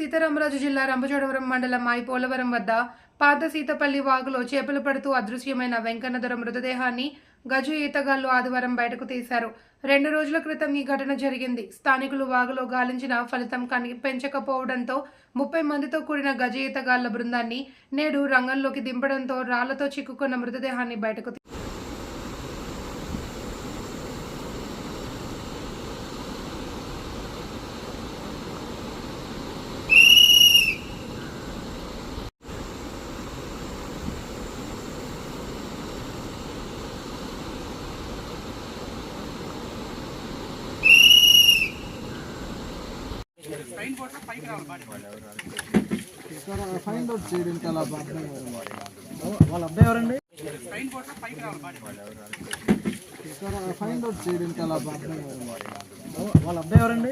సీతారామరాజు జిల్లా రంపచోడవరం మండలం పోలవరం వద్ద పాత సీతపల్లి వాగులో చేపలు పడుతూ అదృశ్యమైన వెంకన్నదొర మృతదేహాన్ని గజ ఈతగాళ్లు ఆదివారం బయటకు తీశారు. 2 రోజుల క్రితం ఈ ఘటన జరిగింది. స్థానికులు వాగులో గాలించిన ఫలితం కనిపించకపోవడంతో 30 మందితో కూడిన గజ ఈతగాళ్ల బృందాన్ని నేడు రంగంలోకి దింపడంతో రాళ్లతో చిక్కుకున్న మృతదేహాన్ని బయటకు ఫైండ్ అవుట్ చేయడానికి అలా వాళ్ళ అబ్బాయి ఎవరండి? ఫైండ్ అవుట్ చేయడానికి అలా వాళ్ళ అబ్బాయి ఎవరండి?